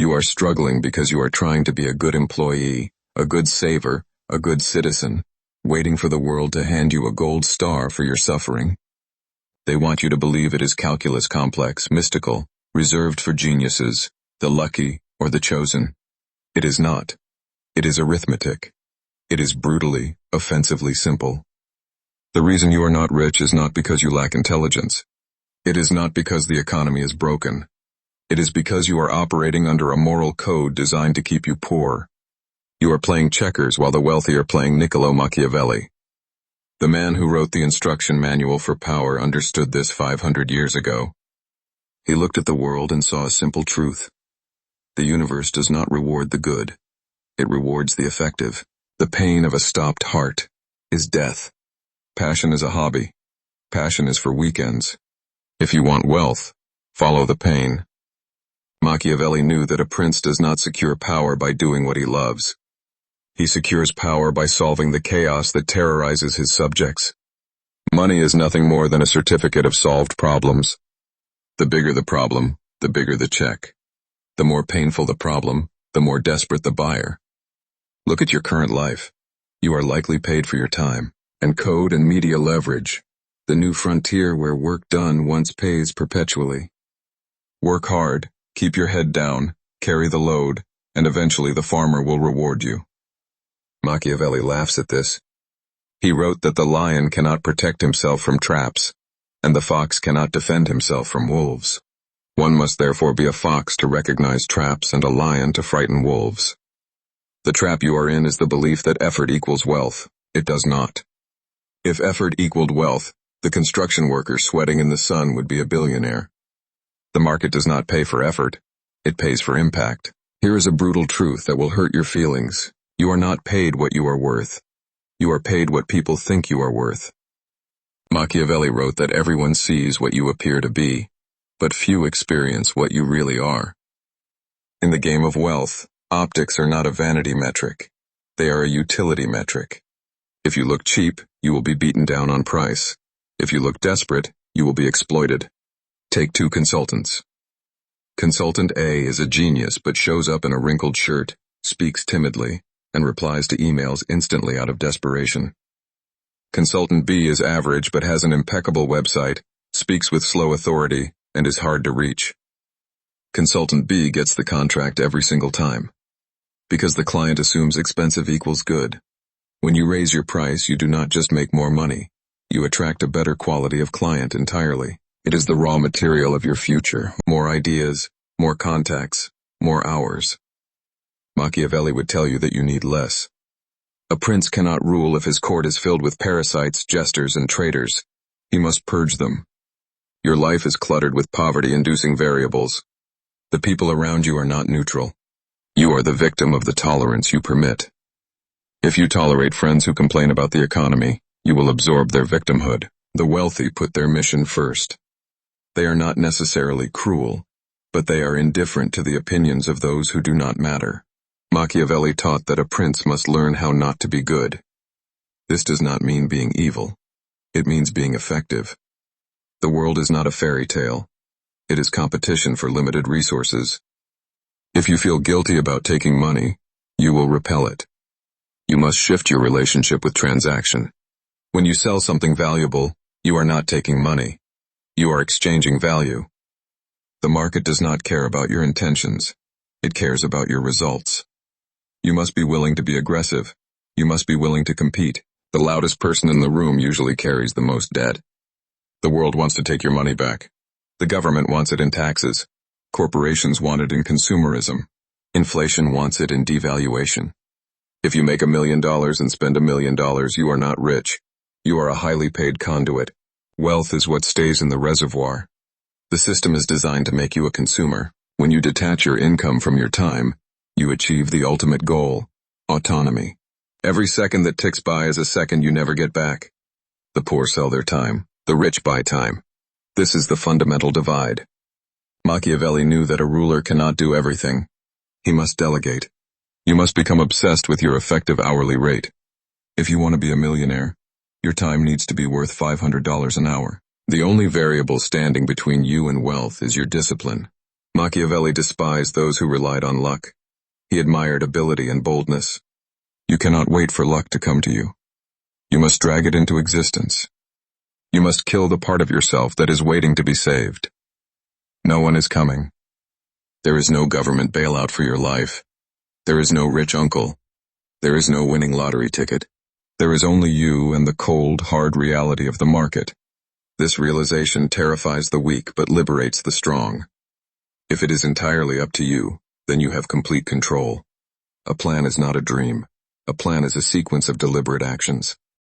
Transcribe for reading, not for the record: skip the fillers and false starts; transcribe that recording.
You are struggling because you are trying to be a good employee, a good saver, a good citizen, waiting for the world to hand you a gold star for your suffering. They want you to believe it is calculus complex, mystical, reserved for geniuses, the lucky, or the chosen. It is not. It is arithmetic. It is brutally, offensively simple. The reason you are not rich is not because you lack intelligence. It is not because the economy is broken. It is because you are operating under a moral code designed to keep you poor. You are playing checkers while the wealthy are playing Niccolo Machiavelli. The man who wrote the instruction manual for power understood this 500 years ago. He looked at the world and saw a simple truth. The universe does not reward the good. It rewards the effective. The pain of a stopped heart is death. Passion is a hobby. Passion is for weekends. If you want wealth, follow the pain. Machiavelli knew that a prince does not secure power by doing what he loves. He secures power by solving the chaos that terrorizes his subjects. Money is nothing more than a certificate of solved problems. The bigger the problem, the bigger the check. The more painful the problem, the more desperate the buyer. Look at your current life. You are likely paid for your time, and code and media leverage, the new frontier where work done once pays perpetually. Work hard, keep your head down, carry the load, and eventually the farmer will reward you. Machiavelli laughs at this. He wrote that the lion cannot protect himself from traps, and the fox cannot defend himself from wolves. One must therefore be a fox to recognize traps and a lion to frighten wolves. The trap you are in is the belief that effort equals wealth. It does not. If effort equaled wealth, the construction worker sweating in the sun would be a billionaire. The market does not pay for effort. It pays for impact. Here is a brutal truth that will hurt your feelings. You are not paid what you are worth. You are paid what people think you are worth. Machiavelli wrote that everyone sees what you appear to be, but few experience what you really are. In the game of wealth, optics are not a vanity metric. They are a utility metric. If you look cheap, you will be beaten down on price. If you look desperate, you will be exploited. Take two consultants. Consultant A is a genius but shows up in a wrinkled shirt, speaks timidly, and replies to emails instantly out of desperation. Consultant B is average but has an impeccable website, speaks with slow authority, and is hard to reach. Consultant B gets the contract every single time. Because the client assumes expensive equals good. When you raise your price, you do not just make more money. You attract a better quality of client entirely. It is the raw material of your future. More ideas, more contacts, more hours. Machiavelli would tell you that you need less. A prince cannot rule if his court is filled with parasites, jesters, and traitors. He must purge them. Your life is cluttered with poverty-inducing variables. The people around you are not neutral. You are the victim of the tolerance you permit. If you tolerate friends who complain about the economy, you will absorb their victimhood. The wealthy put their mission first. They are not necessarily cruel, but they are indifferent to the opinions of those who do not matter. Machiavelli taught that a prince must learn how not to be good. This does not mean being evil. It means being effective. The world is not a fairy tale. It is competition for limited resources. If you feel guilty about taking money, you will repel it. You must shift your relationship with transaction. When you sell something valuable, you are not taking money. You are exchanging value. The market does not care about your intentions. It cares about your results. You must be willing to be aggressive. You must be willing to compete. The loudest person in the room usually carries the most debt. The world wants to take your money back. The government wants it in taxes. Corporations want it in consumerism. Inflation wants it in devaluation. If you make $1 million and spend $1 million, you are not rich. You are a highly paid conduit. Wealth is what stays in the reservoir. The system is designed to make you a consumer. When you detach your income from your time, you achieve the ultimate goal, autonomy. Every second that ticks by is a second you never get back. The poor sell their time. The rich buy time. This is the fundamental divide. Machiavelli knew that a ruler cannot do everything. He must delegate. You must become obsessed with your effective hourly rate. If you want to be a millionaire, your time needs to be worth $500 an hour. The only variable standing between you and wealth is your discipline. Machiavelli despised those who relied on luck. He admired ability and boldness. You cannot wait for luck to come to you. You must drag it into existence. You must kill the part of yourself that is waiting to be saved. No one is coming. There is no government bailout for your life. There is no rich uncle. There is no winning lottery ticket. There is only you and the cold, hard reality of the market. This realization terrifies the weak but liberates the strong. If it is entirely up to you, then you have complete control. A plan is not a dream. A plan is a sequence of deliberate actions.